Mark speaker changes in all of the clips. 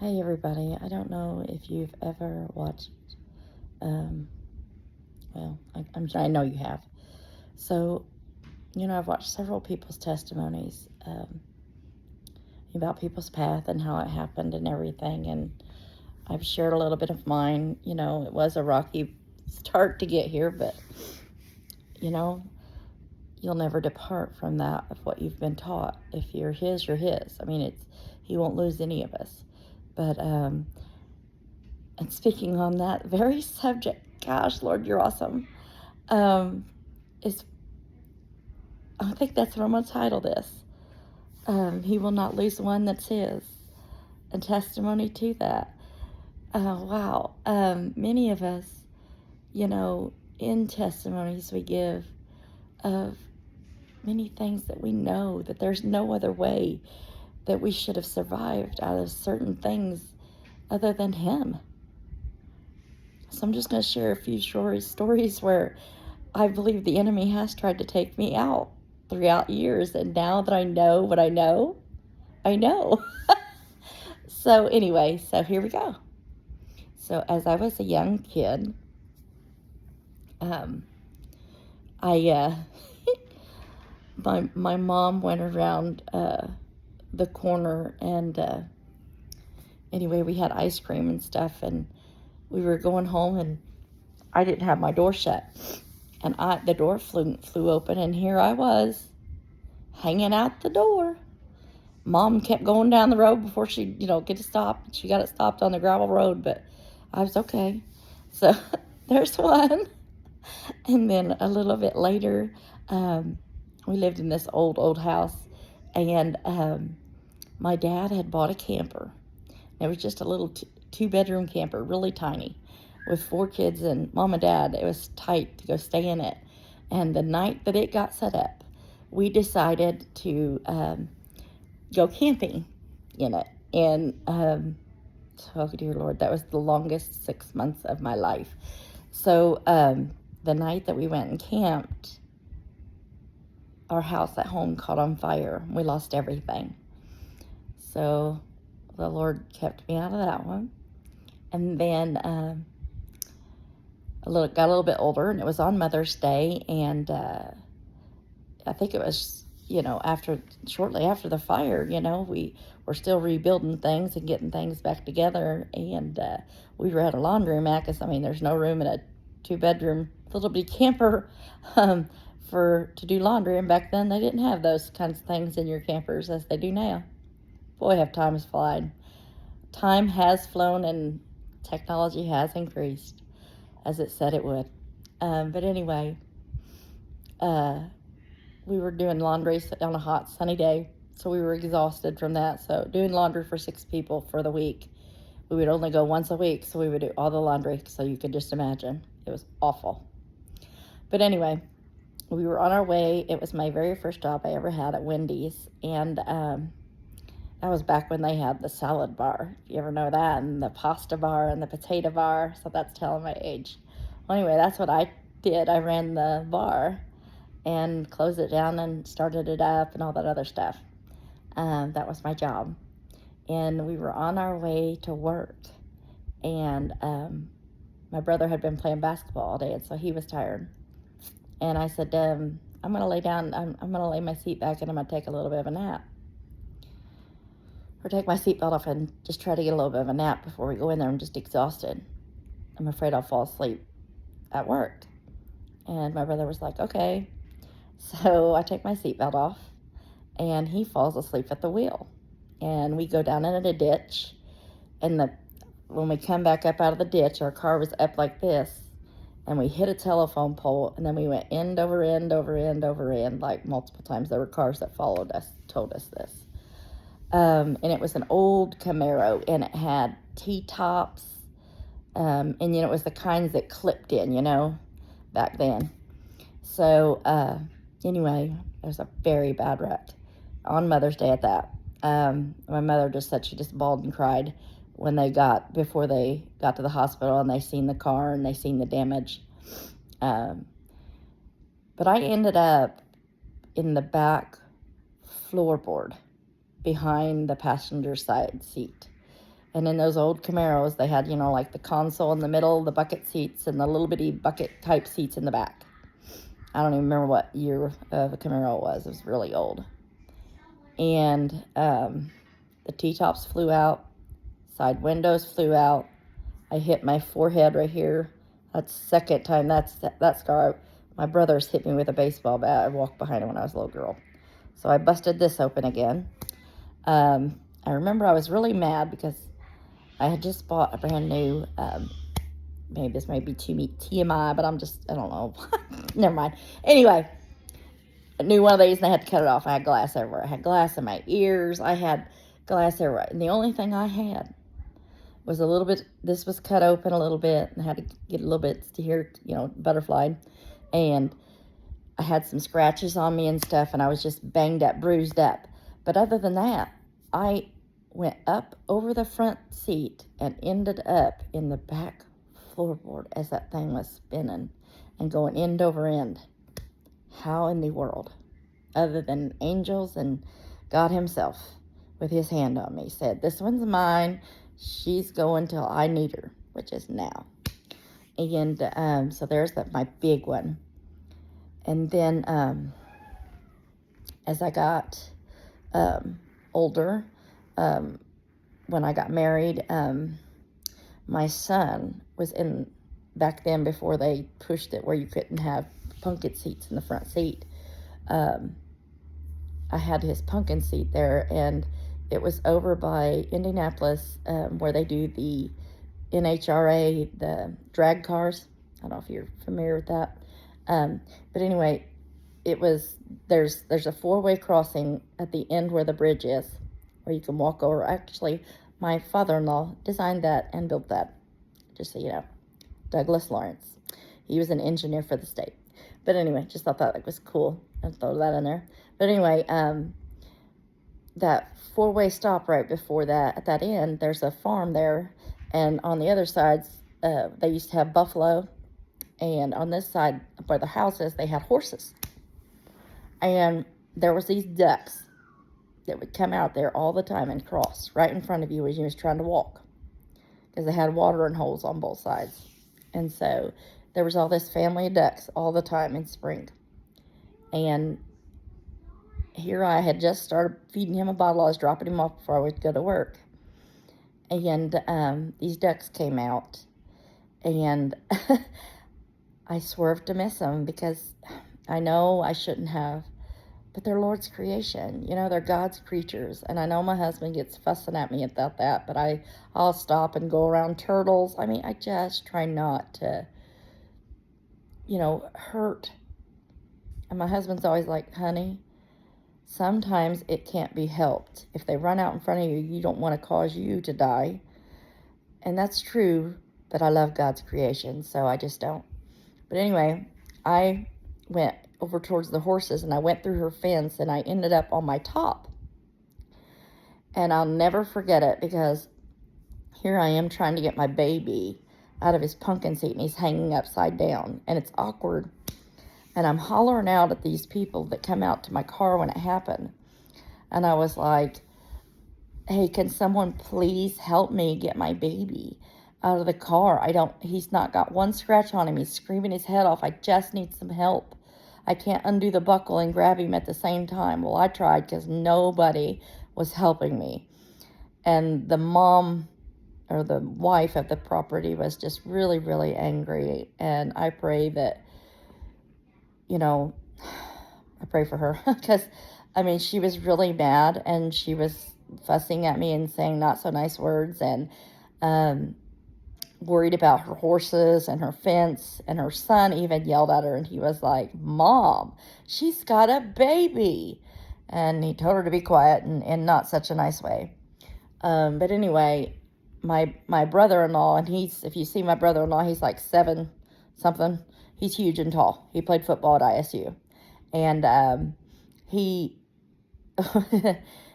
Speaker 1: Hey everybody, I don't know if you've ever watched, um, I know you have. So, I've watched several people's testimonies about people's path and how it happened and everything, and I've shared a little bit of mine. It was a rocky start to get here, but, you know, you'll never depart from that of what you've been taught. If you're His, you're His. I mean, He won't lose any of us. But, and speaking on that very subject, gosh, Lord, you're awesome. Um, is I think that's what I'm going to title this. He will not lose one that's His. A testimony to that. Wow. Many of us, in testimonies we give of many things that we know that there's no other way that we should have survived out of certain things other than Him. So I'm just going to share a few stories where I believe the enemy has tried to take me out throughout years, and now that I know what I know, I know. So anyway, so here we go. So as I was a young kid, I my mom went around the corner, and anyway, we had ice cream and stuff, and we were going home, and I didn't have my door shut, and the door flew open, and here I was hanging out the door. Mom kept going down the road before she, get to stop. She got it stopped on the gravel road, but I was okay. So there's one. And then a little bit later, we lived in this old house, and my dad had bought a camper. It was just a little two-bedroom camper, really tiny, with 4 kids and Mom and Dad. It was tight to go stay in it. And the night that it got set up, we decided to go camping in it. And oh dear Lord, that was the longest 6 months of my life. So the night that we went and camped, our house at home caught on fire. We lost everything. So the Lord kept me out of that one. And then got a little bit older, and it was on Mother's Day, and I think it was, shortly after the fire, we were still rebuilding things and getting things back together, and we were at a laundromat, because, there's no room in a 2-bedroom little bitty camper to do laundry, and back then they didn't have those kinds of things in your campers as they do now. Boy, have times flown. Time has flown, and technology has increased, as it said it would. But anyway, we were doing laundry on a hot, sunny day, so we were exhausted from that. So doing laundry for 6 people for the week, we would only go once a week, so we would do all the laundry, so you could just imagine. It was awful. But anyway, we were on our way. It was my very first job I ever had at Wendy's, and that was back when they had the salad bar, if you ever know that, and the pasta bar and the potato bar, so that's telling my age. Well, anyway, that's what I did. I ran the bar and closed it down and started it up and all that other stuff. That was my job. And we were on our way to work, and my brother had been playing basketball all day, and so he was tired. And I said, I'm going to lay down, I'm going to lay my seat back, and I'm going to take a little bit of a nap. Or take my seatbelt off and just try to get a little bit of a nap before we go in there. I'm just exhausted. I'm afraid I'll fall asleep at work. And my brother was like, okay. So I take my seatbelt off, and he falls asleep at the wheel. And we go down into a ditch, and when we come back up out of the ditch, our car was up like this, and we hit a telephone pole, and then we went end over end over end over end, like multiple times. There were cars that followed us, told us this. And it was an old Camaro, and it had T-tops, and, it was the kinds that clipped in, back then. So, anyway, it was a very bad wreck on Mother's Day at that. My mother just said she just bawled and cried before they got to the hospital, and they seen the car and they seen the damage. But I ended up in the back floorboard behind the passenger side seat. And in those old Camaros, they had, like the console in the middle, the bucket seats, and the little bitty bucket type seats in the back. I don't even remember what year of a Camaro it was. It was really old. And the T-tops flew out. Side windows flew out. I hit my forehead right here. That's the second time that scar. My brothers hit me with a baseball bat. I walked behind him when I was a little girl. So I busted this open again. I remember I was really mad because I had just bought a brand new, maybe this may be TMI, but I don't know. Never mind. Anyway, a new one of these and I had to cut it off. I had glass everywhere. I had glass in my ears. I had glass everywhere. And the only thing I had was a little bit, this was cut open a little bit and I had to get a little bit to here, butterflied. And I had some scratches on me and stuff and I was just banged up, bruised up. But other than that, I went up over the front seat and ended up in the back floorboard as that thing was spinning and going end over end. How in the world, other than angels and God himself with his hand on me, said, this one's mine. She's going till I need her, which is now. And so there's my big one. And then as I got older, when I got married, my son was in, back then before they pushed it where you couldn't have pumpkin seats in the front seat. I had his pumpkin seat there, and it was over by Indianapolis where they do the NHRA, the drag cars. I don't know if you're familiar with that. But anyway, there's a 4-way crossing at the end where the bridge is, where you can walk over. Actually, my father-in-law designed that and built that, just so you know. Douglas Lawrence. He was an engineer for the state. But anyway, just thought that was cool. I'll throw that in there. But anyway, that 4-way stop right before that, at that end, there's a farm there. And on the other sides, they used to have buffalo. And on this side, where the house is, they had horses. And there was these ducks that would come out there all the time and cross right in front of you as you was trying to walk. Because they had watering holes on both sides. And so there was all this family of ducks all the time in spring. And here I had just started feeding him a bottle. I was dropping him off before I would go to work. And these ducks came out. And I swerved to miss them because I know I shouldn't have. But they're Lord's creation. They're God's creatures. And I know my husband gets fussing at me about that. But I'll stop and go around turtles. I just try not to, hurt. And my husband's always like, honey, sometimes it can't be helped. If they run out in front of you, you don't want to cause you to die. And that's true, but I love God's creation, so I just don't. But anyway, I went over towards the horses, and I went through her fence, and I ended up on my top. And I'll never forget it, because here I am trying to get my baby out of his pumpkin seat, and he's hanging upside down, and it's awkward. And I'm hollering out at these people that come out to my car when it happened. And I was like, hey, can someone please help me get my baby out of the car? He's not got one scratch on him. He's screaming his head off. I just need some help. I can't undo the buckle and grab him at the same time. Well, I tried because nobody was helping me. And the mom or the wife of the property was just really, really angry. And I pray that, I pray for her because, she was really mad and she was fussing at me and saying not so nice words and worried about her horses and her fence. And her son even yelled at her and he was like, Mom, she's got a baby. And he told her to be quiet and in not such a nice way. But anyway, my brother-in-law, and if you see my brother-in-law, he's like 7 something. He's huge and tall. He played football at ISU. And he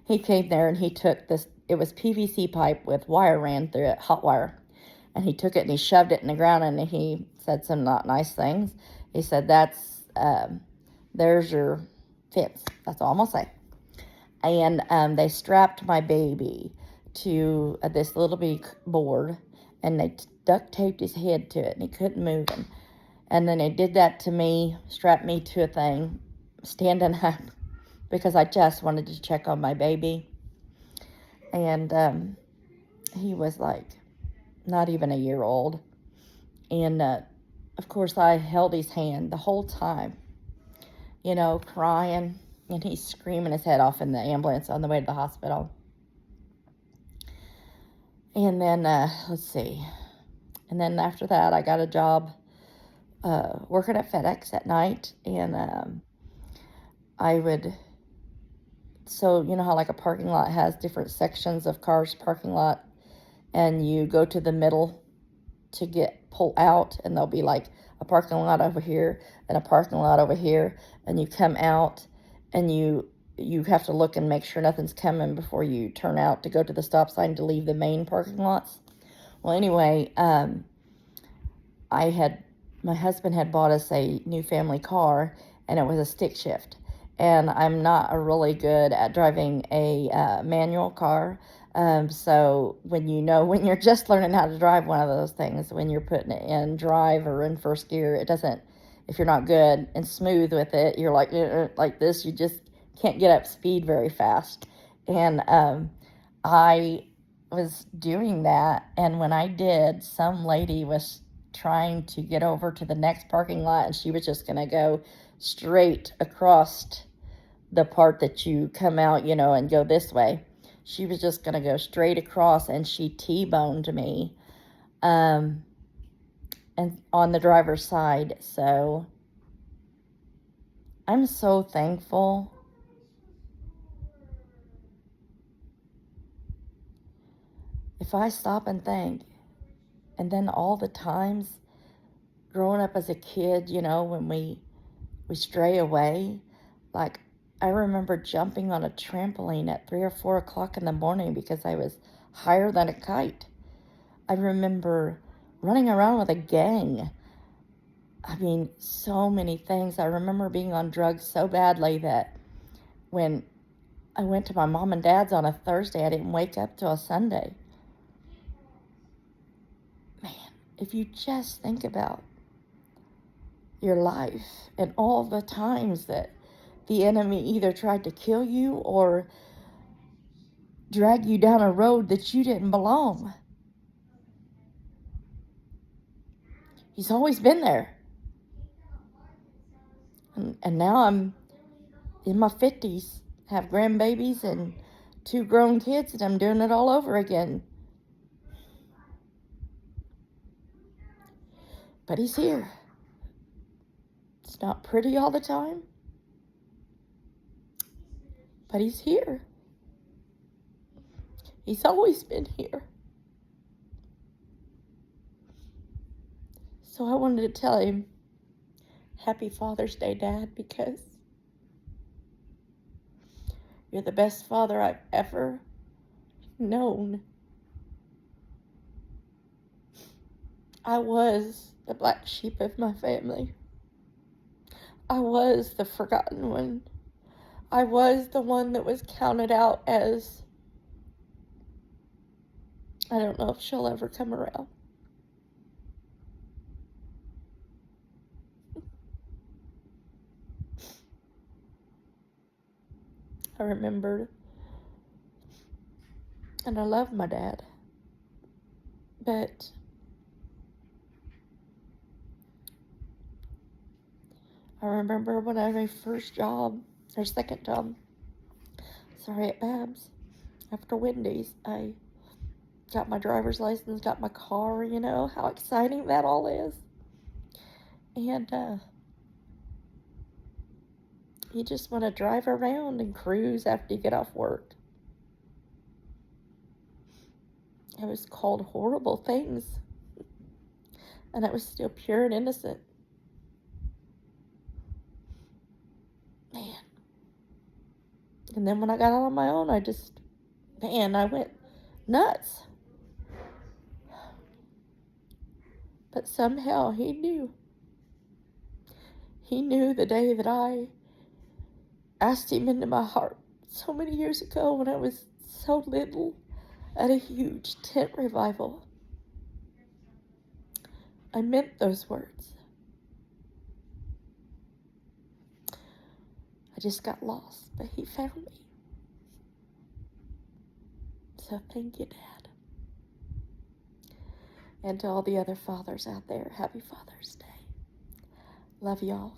Speaker 1: he came there and he took this, it was PVC pipe with wire ran through it, hot wire. And he took it and he shoved it in the ground and he said some not nice things. He said, there's your fence. That's all I'm going to say. And they strapped my baby to this little big board, and they duct taped his head to it, and he couldn't move him. And then they did that to me, strapped me to a thing, standing up, because I just wanted to check on my baby. And he was like not even a year old. And of course, I held his hand the whole time, crying, and he's screaming his head off in the ambulance on the way to the hospital. And then, let's see. And then after that, I got a job working at FedEx at night. And I would, so you know how like a parking lot has different sections of cars parking lot, and you go to the middle to pull out, and there'll be like a parking lot over here and a parking lot over here, and you come out, and you have to look and make sure nothing's coming before you turn out to go to the stop sign to leave the main parking lots. Well, anyway, my husband had bought us a new family car, and it was a stick shift. And I'm not really good at driving a manual car. So when you're just learning how to drive one of those things, when you're putting it in drive or in first gear, it doesn't, if you're not good and smooth with it, you're like this, you just can't get up speed very fast. And I was doing that, and when I did, some lady was trying to get over to the next parking lot, and she was just going to go straight across the part that you come out, and go this way. She was just going to go straight across, and she T-boned me, and on the driver's side. So I'm so thankful. If I stop and think, and then all the times growing up as a kid, when we stray away, like I remember jumping on a trampoline at 3 or 4 o'clock in the morning because I was higher than a kite. I remember running around with a gang. I mean, so many things. I remember being on drugs so badly that when I went to my mom and dad's on a Thursday, I didn't wake up till a Sunday. Man, if you just think about your life and all the times that the enemy either tried to kill you or drag you down a road that you didn't belong. He's always been there. And now I'm in my 50s, have grandbabies and 2 grown kids, and I'm doing it all over again. But he's here. It's not pretty all the time, but he's here. He's always been here. So I wanted to tell him, Happy Father's Day, Dad, because you're the best father I've ever known. I was the black sheep of my family. I was the forgotten one. I was the one that was counted out as, I don't know if she'll ever come around. I remembered, and I love my dad, but I remember when I had my second job, at Babs, after Wendy's, I got my driver's license, got my car, how exciting that all is. And you just want to drive around and cruise after you get off work. I was called horrible things, and I was still pure and innocent. Man. And then when I got out on my own, I went nuts. But somehow he knew. He knew the day that I asked him into my heart so many years ago when I was so little. at a huge tent revival. I meant those words. I just got lost, but he found me. So thank you, Dad. And to all the other fathers out there, happy Father's Day. Love y'all.